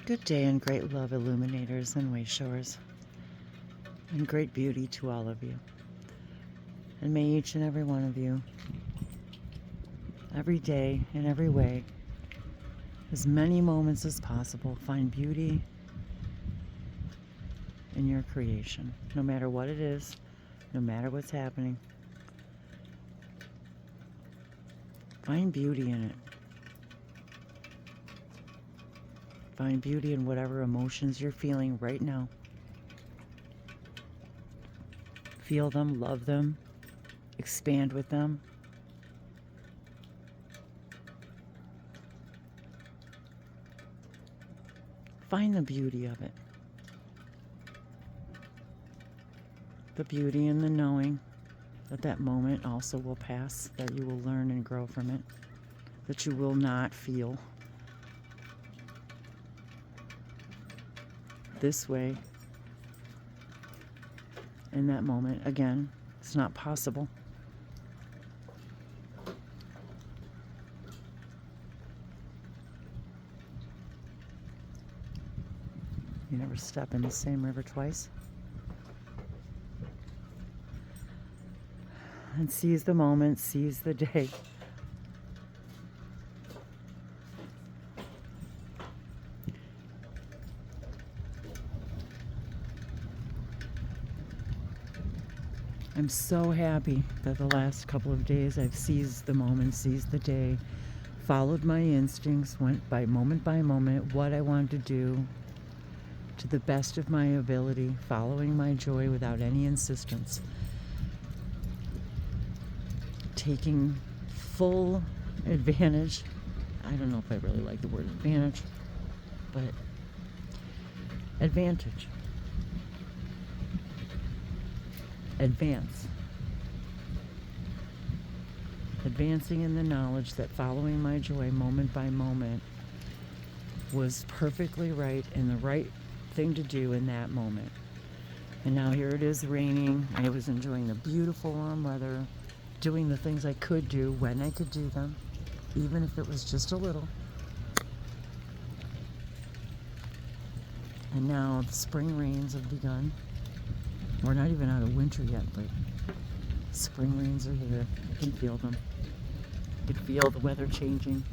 Good day and great love, illuminators and wayshowers, and great beauty to all of you. And may each and every one of you, every day, in every way, as many moments as possible, find beauty in your creation, no matter what it is, no matter what's happening. Find beauty in it. Find beauty in whatever emotions you're feeling right now. Feel them, love them, expand with them. Find the beauty of it. The beauty in the knowing that that moment also will pass, that you will learn and grow from it, that you will not feel this way in that moment again. It's not possible. You never step in the same river twice. And seize the moment, seize the day. I'm so happy that the last couple of days I've seized the moment, seized the day, followed my instincts, went by moment, what I wanted to do to the best of my ability, following my joy without any insistence, taking full advantage. I don't know if I really like the word advantage, but advantage. Advancing in the knowledge that following my joy moment by moment was perfectly right and the right thing to do in that moment. And now here it is raining. I was enjoying the beautiful warm weather, doing the things I could do when I could do them, even if it was just a little. And now the spring rains have begun. We're not even out of winter yet, but spring rains are here. I can feel them. I can feel the weather changing.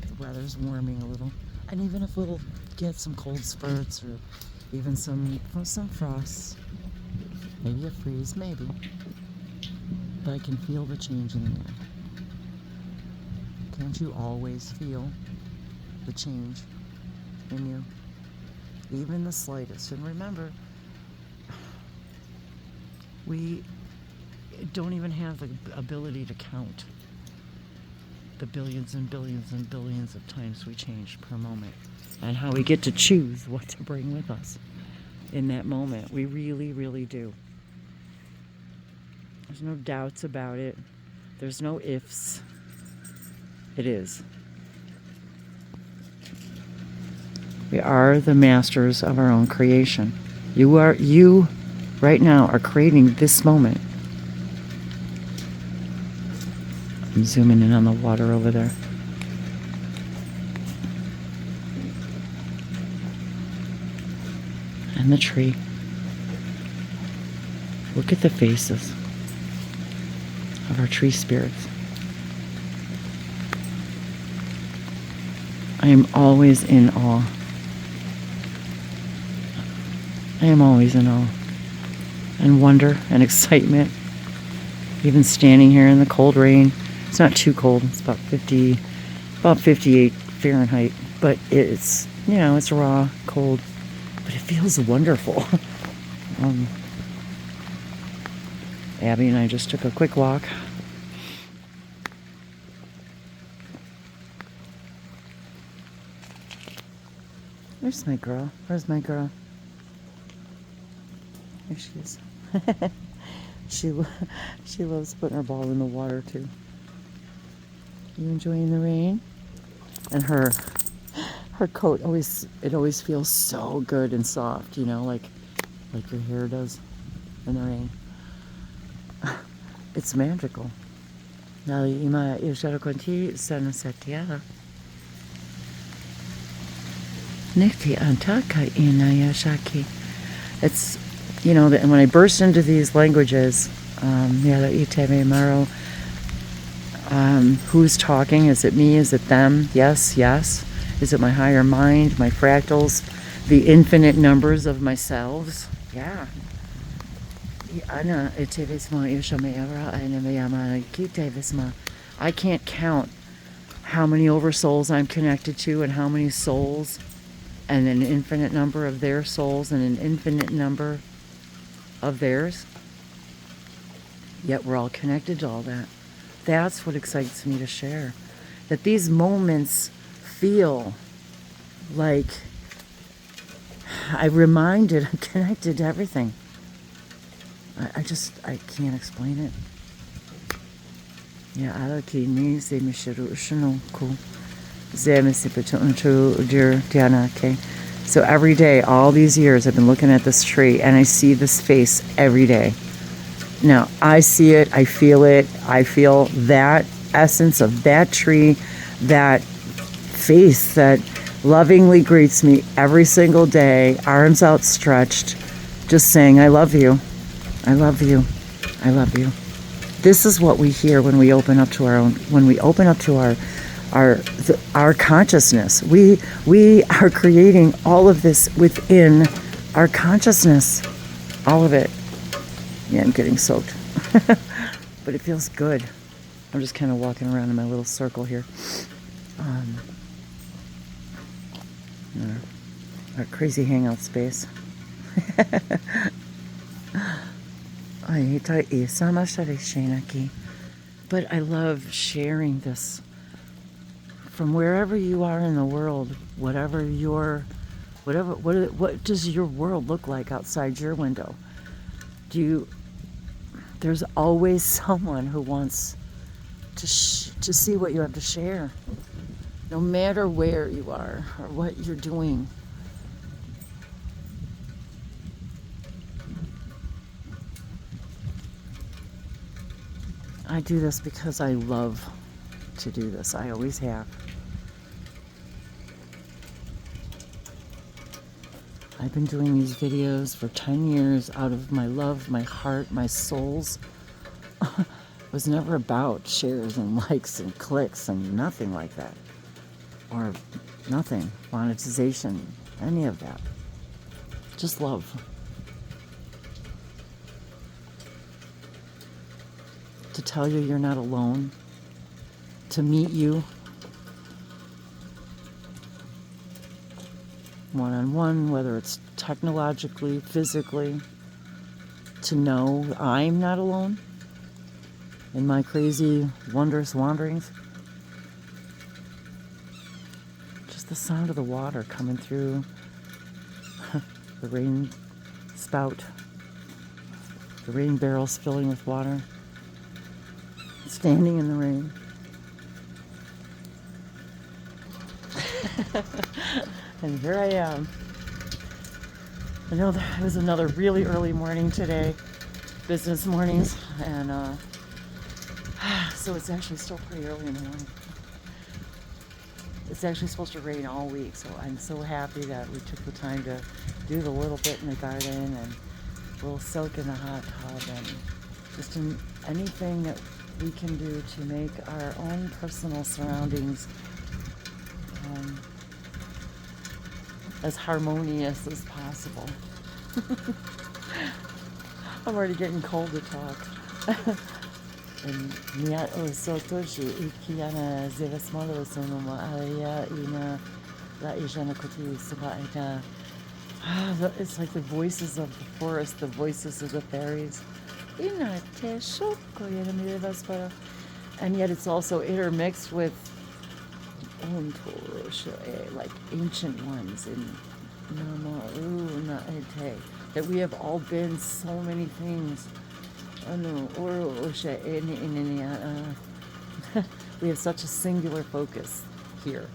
The weather's warming a little. And even if we'll get some cold spurts or even some frosts, maybe a freeze, maybe. But I can feel the change in the air. Can't you always feel the change in you? Even the slightest. And remember, we don't even have the ability to count the billions and billions and billions of times we change per moment, and how we get to choose what to bring with us in that moment. We really, really do. There's no doubts about it. There's no ifs. It is. We are the masters of our own creation. You right now are creating this moment. I'm zooming in on the water over there. And the tree. Look at the faces of our tree spirits. I am always in awe. I am always in awe and wonder and excitement. Even standing here in the cold rain. It's not too cold. It's about 58 Fahrenheit. But it's, it's raw, cold. But it feels wonderful. Abby and I just took a quick walk. Where's my girl? Where's my girl? There she is. She loves putting her ball in the water too. You enjoying the rain? And her coat always feels so good and soft, like your hair does in the rain. It's magical. Nalima Ijarakonti Sanasatia. Nikti Antaka Inayashaki. It's, and when I burst into these languages, who's talking? Is it me? Is it them? Yes, yes. Is it my higher mind, my fractals, the infinite numbers of myselves? Yeah. I can't count how many oversouls I'm connected to and how many souls and an infinite number of their souls and an infinite number of theirs. Yet we're all connected to all that. That's what excites me to share. That these moments feel like I'm reminded, I'm connected to everything. I can't explain it. Yeah, alaki ni se mishiru ushino ku ze misiputu untu dir diana. Okay. So every day, all these years, I've been looking at this tree and I see this face every day. Now, I see it, I feel that essence of that tree, that face that lovingly greets me every single day, arms outstretched, just saying, I love you, I love you, I love you. This is what we hear when we open up to our consciousness. We are creating all of this within our consciousness, all of it. Yeah, I'm getting soaked, but it feels good. I'm just kind of walking around in my little circle here. Our crazy hangout space. But I love sharing this from wherever you are in the world, what does your world look like outside your window? There's always someone who wants to see what you have to share, no matter where you are or what you're doing. I do this because I love to do this. I always have. I've been doing these videos for 10 years out of my love, my heart, my souls. It was never about shares and likes and clicks and nothing like that. Or nothing, monetization, any of that. Just love. To tell you you're not alone. To meet you one-on-one, whether it's technologically, physically, to know I'm not alone in my crazy, wondrous wanderings. Just the sound of the water coming through the rain spout, the rain barrels filling with water, standing in the rain. And here I am. I know it was another really early morning today, business mornings, and so it's actually still pretty early in the morning. It's actually supposed to rain all week, so I'm so happy that we took the time to do the little bit in the garden and a little soak in the hot tub and just anything that we can do to make our own personal surroundings as harmonious as possible. I'm already getting cold to talk. And it's like the voices of the forest, the voices of the fairies. And yet it's also intermixed with like ancient ones that we have all been so many things. We have such a singular focus here.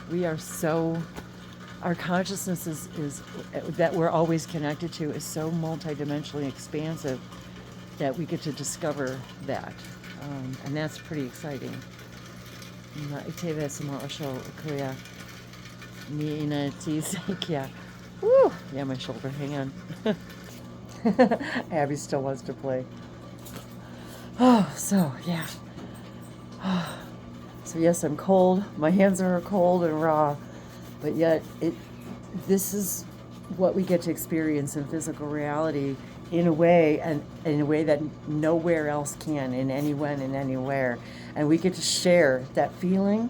We are so, our consciousness is that we're always connected to is so multidimensionally expansive that we get to discover that. And that's pretty exciting. Iteve sama osho kuya ni ina tisekia. Woo! Yeah, my shoulder. Hang on. Abby still wants to play. Oh, so yeah. So yes, I'm cold. My hands are cold and raw, but yet this is what we get to experience in physical reality in a way, and in a way that nowhere else can, in anyone and anywhere. And we get to share that feeling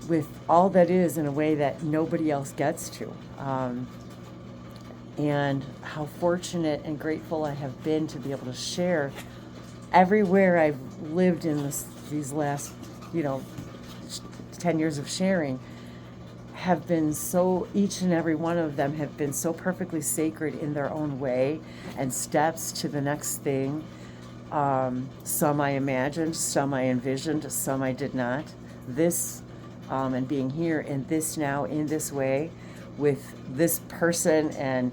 with all that is in a way that nobody else gets to. And how fortunate and grateful I have been to be able to share everywhere I've lived in these last, 10 years of sharing, have been so, each and every one of them have been so perfectly sacred in their own way, and steps to the next thing. Some I imagined, some I envisioned, some I did not. This, and being here in this now, in this way, with this person, and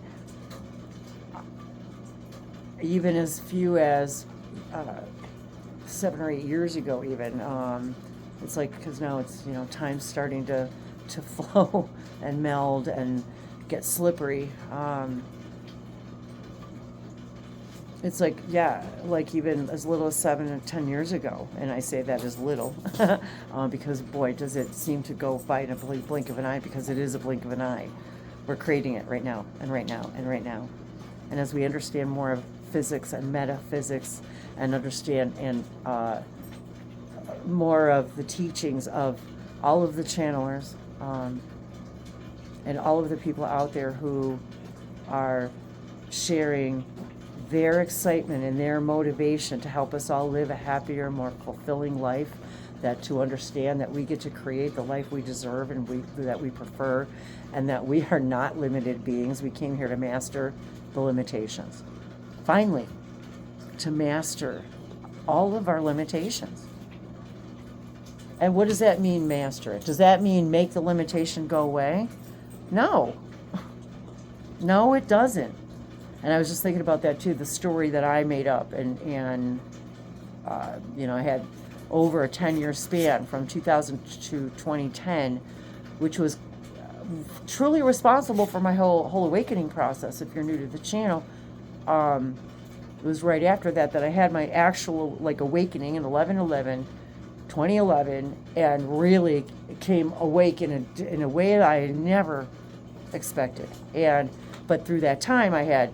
even as few as 7 or 8 years ago even, it's like, because now it's, time's starting to flow and meld and get slippery. It's like, yeah, like even as little as 7 or 10 years ago, and I say that as little, because boy, does it seem to go by in a blink of an eye, because it is a blink of an eye. We're creating it right now, and right now, and right now. And as we understand more of physics and metaphysics, and understand and more of the teachings of all of the channelers, and all of the people out there who are sharing their excitement and their motivation to help us all live a happier, more fulfilling life, that to understand that we get to create the life we deserve and that we prefer, and that we are not limited beings. We came here to master the limitations. Finally, to master all of our limitations. And what does that mean, master it? Does that mean make the limitation go away? No. No, it doesn't. And I was just thinking about that too, the story that I made up, and I had over a 10-year span from 2000 to 2010, which was truly responsible for my whole awakening process. If you're new to the channel, it was right after that I had my actual awakening in 2011, and really came awake in a way that I never expected. But through that time, I had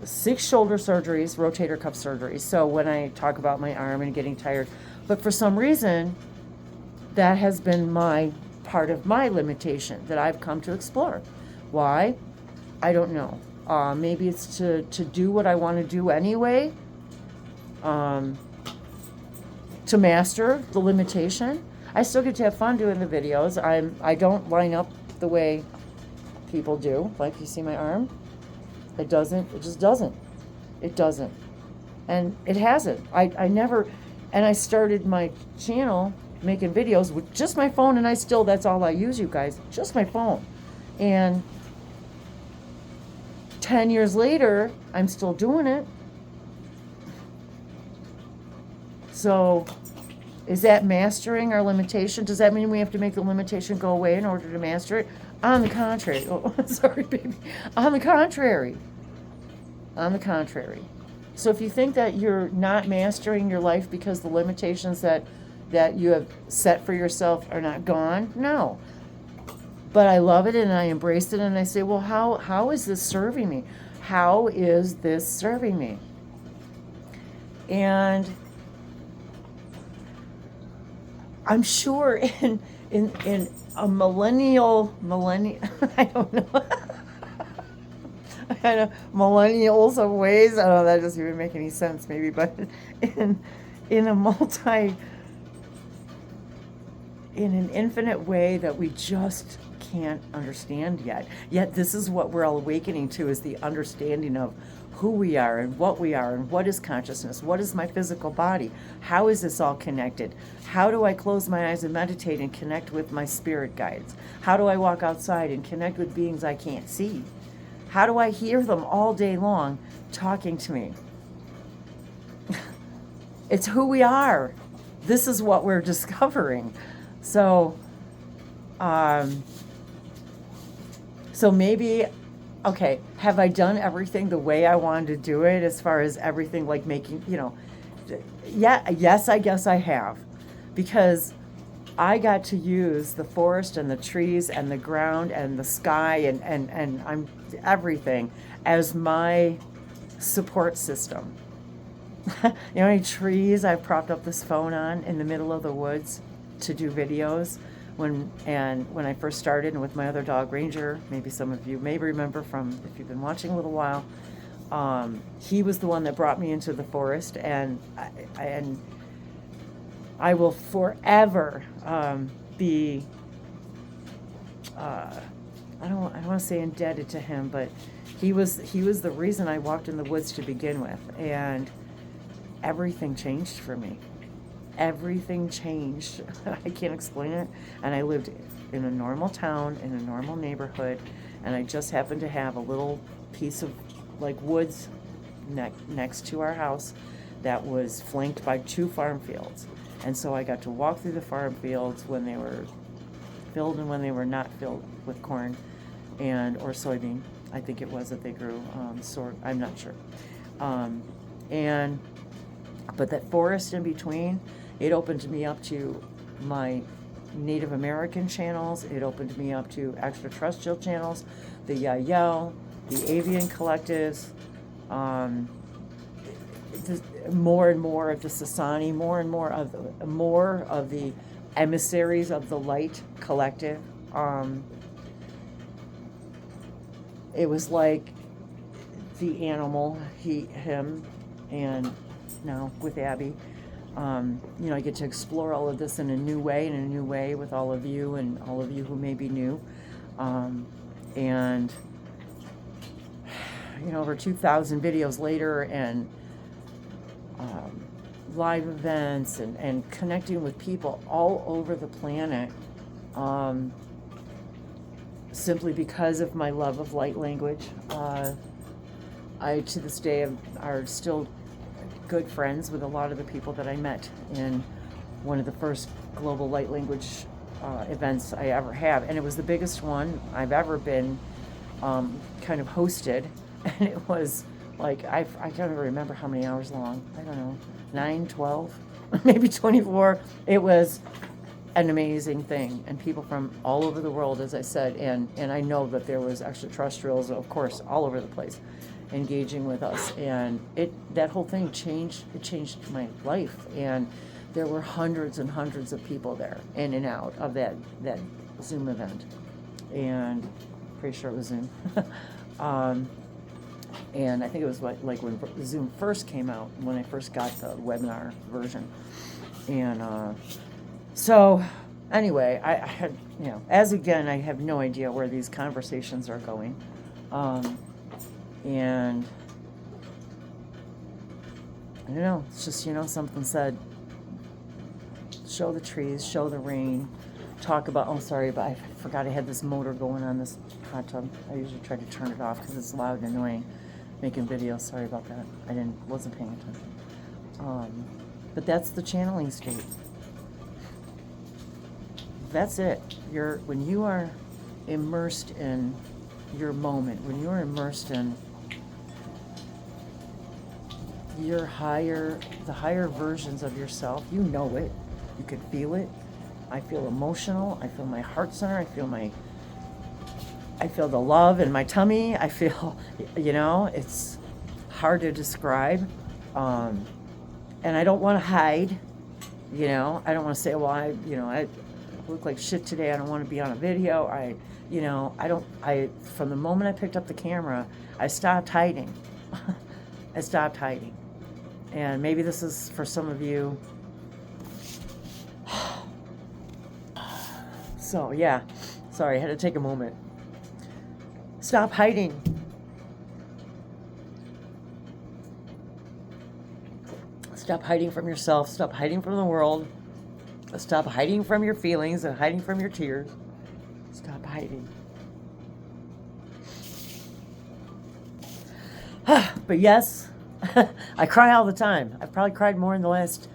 6 shoulder surgeries, rotator cuff surgeries. So when I talk about my arm and getting tired, but for some reason, that has been my part of my limitation that I've come to explore. Why? I don't know. Maybe it's to do what I want to do anyway, to master the limitation. I still get to have fun doing the videos. I don't line up the way people do. Like, you see my arm? It just doesn't. It doesn't. And it hasn't. I never, and I started my channel making videos with just my phone, and that's all I use, you guys, just my phone. And 10 years later, I'm still doing it. So, is that mastering our limitation? Does that mean we have to make the limitation go away in order to master it? On the contrary. Oh, sorry, baby. On the contrary. On the contrary. So if you think that you're not mastering your life because the limitations that you have set for yourself are not gone, no. But I love it, and I embrace it, and I say, well, how is this serving me? How is this serving me? And I'm sure in a millennial, I don't know, kind of millennials of ways. I don't know, that doesn't even make any sense, maybe, but in an infinite way that we just can't understand yet. Yet this is what we're all awakening to, is the understanding of who we are and what is consciousness, what is my physical body, how is this all connected, how do I close my eyes and meditate and connect with my spirit guides, how do I walk outside and connect with beings I can't see, how do I hear them all day long talking to me. It's who we are. this is what we're discovering. So, so maybe, okay, have I done everything the way I wanted to do it, as far as everything, like making, yeah, yes, I guess I have, because I got to use the forest and the trees and the ground and the sky and I'm everything as my support system. You know how many trees I've propped up this phone on in the middle of the woods to do videos? When I first started, and with my other dog Ranger, maybe some of you may remember from, if you've been watching a little while, he was the one that brought me into the forest, and I will forever be, I don't want to say indebted to him, but he was the reason I walked in the woods to begin with, and everything changed for me. Everything changed. I can't explain it. And I lived in a normal town, in a normal neighborhood, and I just happened to have a little piece of like woods next to our house that was flanked by 2 farm fields. And so I got to walk through the farm fields when they were filled and when they were not filled with corn or soybean. I think it was that they grew, I'm not sure. But that forest in between, it opened me up to my Native American channels. It opened me up to extraterrestrial channels, the Yael, the avian collectives, more and more of the Sasani, more and more of the emissaries of the Light Collective. It was like the animal, him, and now with Abby. I get to explore all of this in a new way with all of you and all of you who may be new. And over 2,000 videos later, and live events and connecting with people all over the planet, simply because of my love of light language. I, to this day, are still good friends with a lot of the people that I met in one of the first global light language events I ever have. And it was the biggest one I've ever been kind of hosted. And it was like, I can't even remember how many hours long. I don't know, 9, 12, maybe 24. It was an amazing thing. And people from all over the world, as I said, and I know that there was extraterrestrials, of course, all over the place, engaging with us, and that whole thing changed my life. And there were hundreds and hundreds of people there, in and out of that Zoom event, and pretty sure it was Zoom. And I think it was like when Zoom first came out, when I first got the webinar version. And so anyway, I had, as again, I have no idea where these conversations are going. And I don't know, it's just, something said, show the trees, show the rain, talk about, oh, sorry, but I forgot I had this motor going on this hot tub. I usually try to turn it off because it's loud and annoying making videos. Sorry about that. I wasn't paying attention. But that's the channeling state. That's it. When you are immersed in your moment, when you are immersed in the higher versions of yourself, you know it. You can feel it. I feel emotional. I feel my heart center. I feel the love in my tummy. I feel, it's hard to describe. And I don't want to hide. I don't want to say, well, I look like shit today. I don't want to be on a video. From the moment I picked up the camera, I stopped hiding. I stopped hiding. And maybe this is for some of you. So, yeah. Sorry, I had to take a moment. Stop hiding. Stop hiding from yourself. Stop hiding from the world. Stop hiding from your feelings and hiding from your tears. Stop hiding. But yes, I cry all the time. I've probably cried more in the last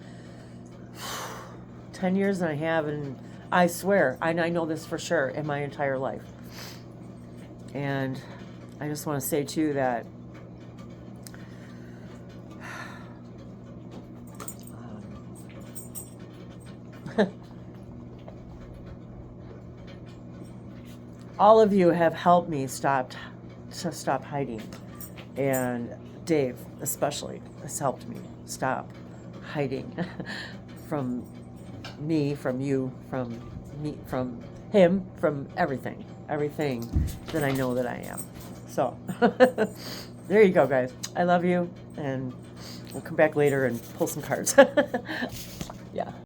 10 years than I have, and I swear, I know this for sure, in my entire life. And I just want to say, too, that all of you have helped me stop hiding. And Dave, especially, has helped me stop hiding from me, from you, from me, from him, from everything that I know that I am. So there you go, guys. I love you, and we'll come back later and pull some cards. Yeah.